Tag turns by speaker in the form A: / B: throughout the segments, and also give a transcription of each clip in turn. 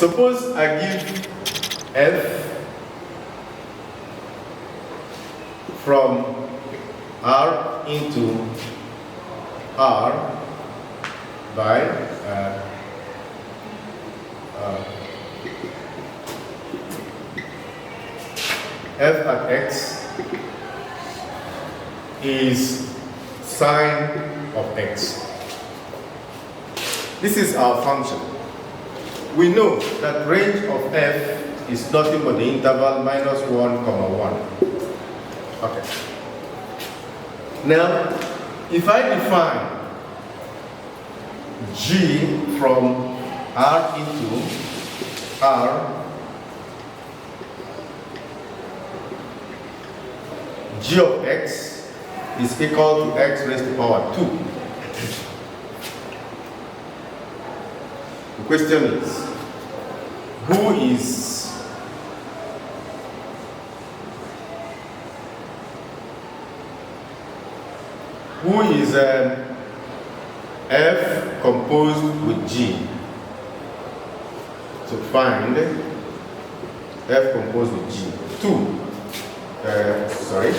A: Suppose I give f from R into R by f at x is sine of x. This is our function. We know that range of f is nothing but the interval minus 1, comma 1. Okay. Now, if I define g from R into R, g of x is equal to x raised to power 2. The question is, who is f composed with g? So find f composed with g. 2. Sorry.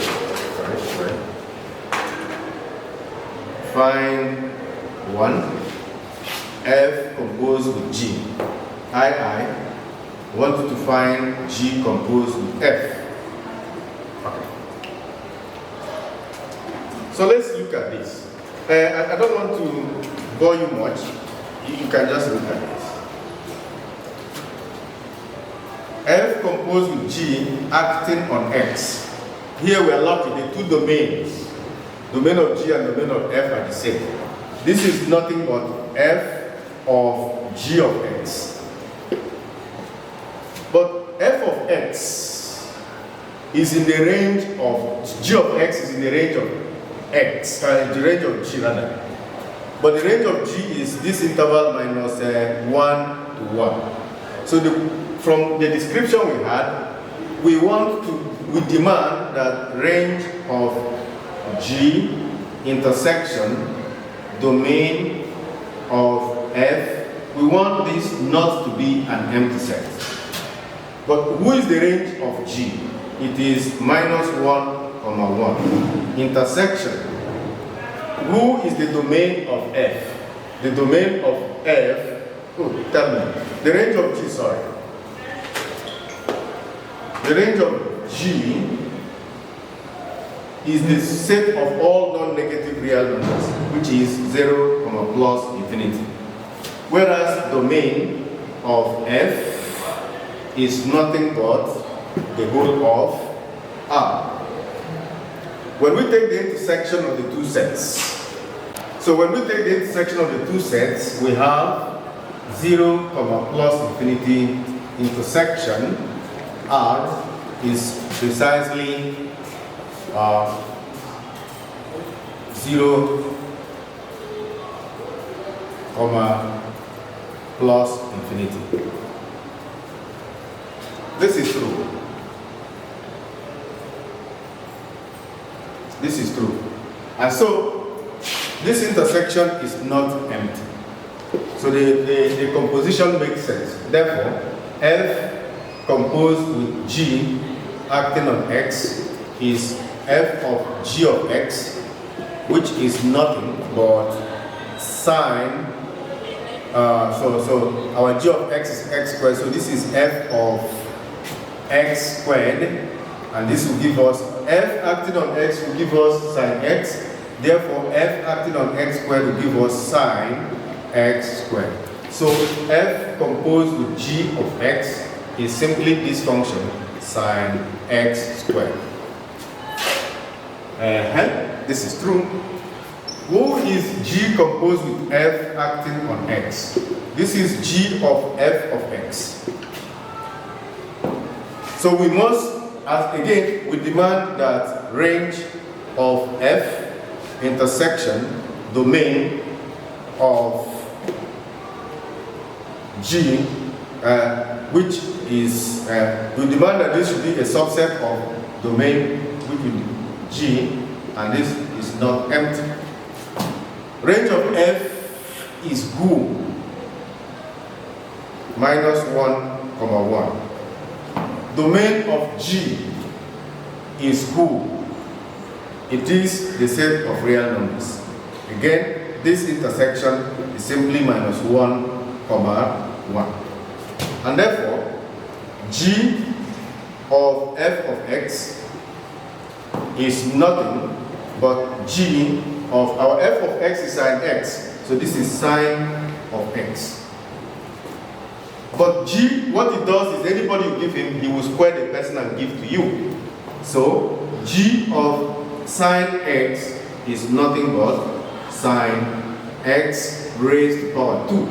A: Find 1. F composed with G. I wanted to find G composed with F. Okay. So let's look at this. I don't want to bore you much. You can just look at this. F composed with G acting on X. Here we are lucky, the two domains, domain of G and domain of F are the same. This is nothing but F of G of X. But F of X is in the range of, G of X is in the range of X, the range of G rather. But the range of G is this interval minus 1 to 1. So from the description we had, we demand that range of G intersection domain of F, we want this not to be an empty set. But who is the range of G? It is minus 1, comma 1. Intersection. Who is the domain of F? The domain of F, tell me. The range of G, sorry. The range of G is the set of all non-negative real numbers, which is 0, comma plus infinity. Whereas domain of F is nothing but the whole of R. When we take the intersection of the two sets, so when we take the intersection of the two sets, we have 0, comma plus infinity intersection R is precisely 0, comma plus infinity. This is true. This is true. And so, this intersection is not empty. So the composition makes sense. Therefore, F composed with G acting on X is F of G of X, which is nothing but sine. So our G of X is X squared. So this is F of X squared, and this will give us F acting on X will give us sine X. Therefore, F acting on X squared will give us sine X squared. So F composed with G of X is simply this function sine X squared. This is true. Who is G composed with F acting on X? This is G of F of X. So we must, again, we demand that range of F intersection domain of G, which is, we demand that this should be a subset of domain which is G, and this is not empty. Range of F is who? minus 1, comma 1. Domain of G is who? It is the set of real numbers. Again, this intersection is simply minus 1, comma 1. And therefore, G of f of x is nothing but G of our f of x is sine x. So this is sine of x. But G, what it does is anybody you give him, he will square the person and give to you. So G of sine x is nothing but sine x raised to power 2.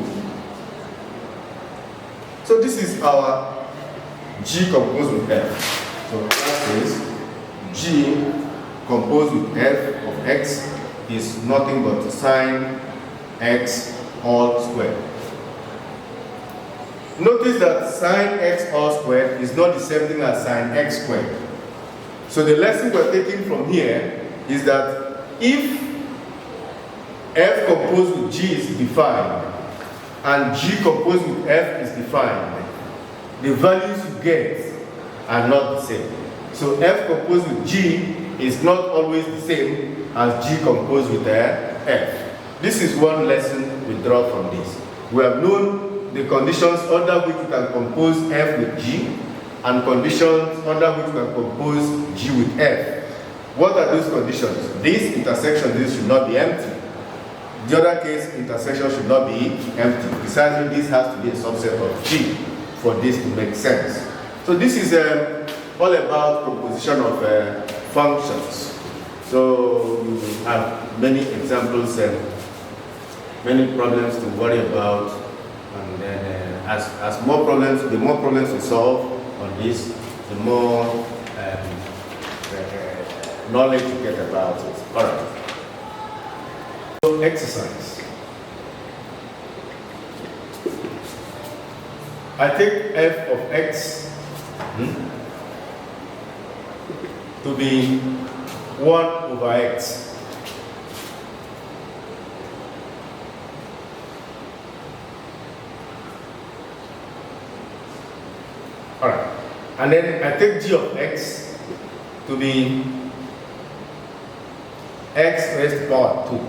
A: So this is our G composed with f. So that is G composed with f of x is nothing but sine x all squared. Notice that sine x all squared is not the same thing as sine x squared. So the lesson we're taking from here is that if f composed with g is defined and g composed with f is defined, the values you get are not the same. So f composed with g is not always the same as g composed with f. This is one lesson we draw from this. We have known the conditions under which we can compose f with g and conditions under which we can compose g with f. What are those conditions? This intersection, this should not be empty. The other case, intersection should not be empty. Precisely, this has to be a subset of g for this to make sense. So this is all about composition of functions. So you have many examples and many problems to worry about, and then as more problems, the more problems we solve on this, the more knowledge you get about it. All right. So exercise. I take f of x to be 1 over x. All right. And then I take g of x to be x raised to power 2.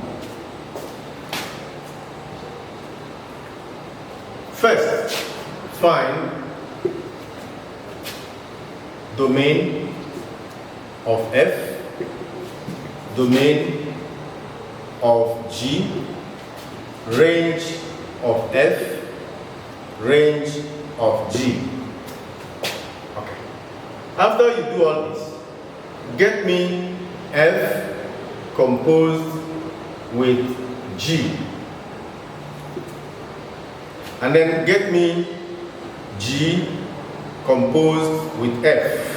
A: First, find domain of f, domain of g, range of f, range of g. Okay. After you do all this, get me f composed with g, and then get me g composed with f.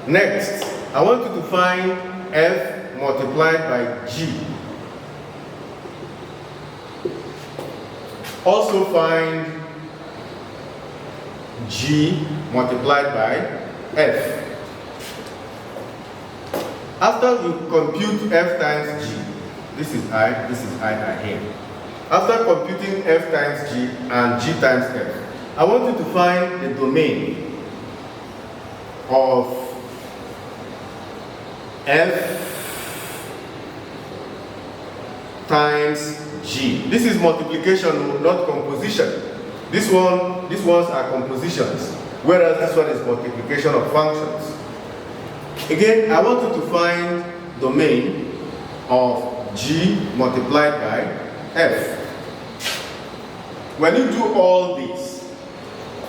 A: Next, I want you to find f multiplied by g. Also find g multiplied by f. After you compute f times g, this is I here. After computing f times g and g times f, I want you to find the domain of f times g. This is multiplication, not composition. These ones are compositions, whereas this one is multiplication of functions. Again, I want you to find domain of g multiplied by f. When you do all this,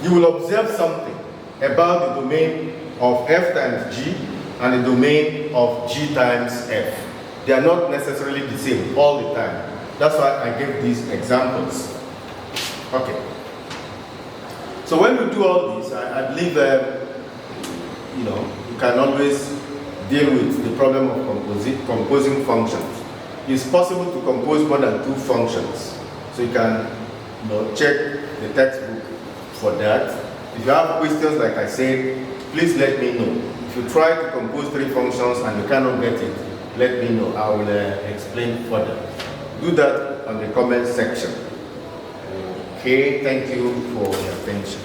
A: you will observe something about the domain of f times g and the domain of g times f. They are not necessarily the same all the time. That's why I gave these examples. Okay. So when we do all this, I believe you can always deal with the problem of composing functions. It's possible to compose more than 2 functions. So you can check the textbook for that. If you have questions, like I said, please let me know. If you try to compose three functions and you cannot get it, let me know. I will explain further. Do that on the comment section. Okay, thank you for your attention.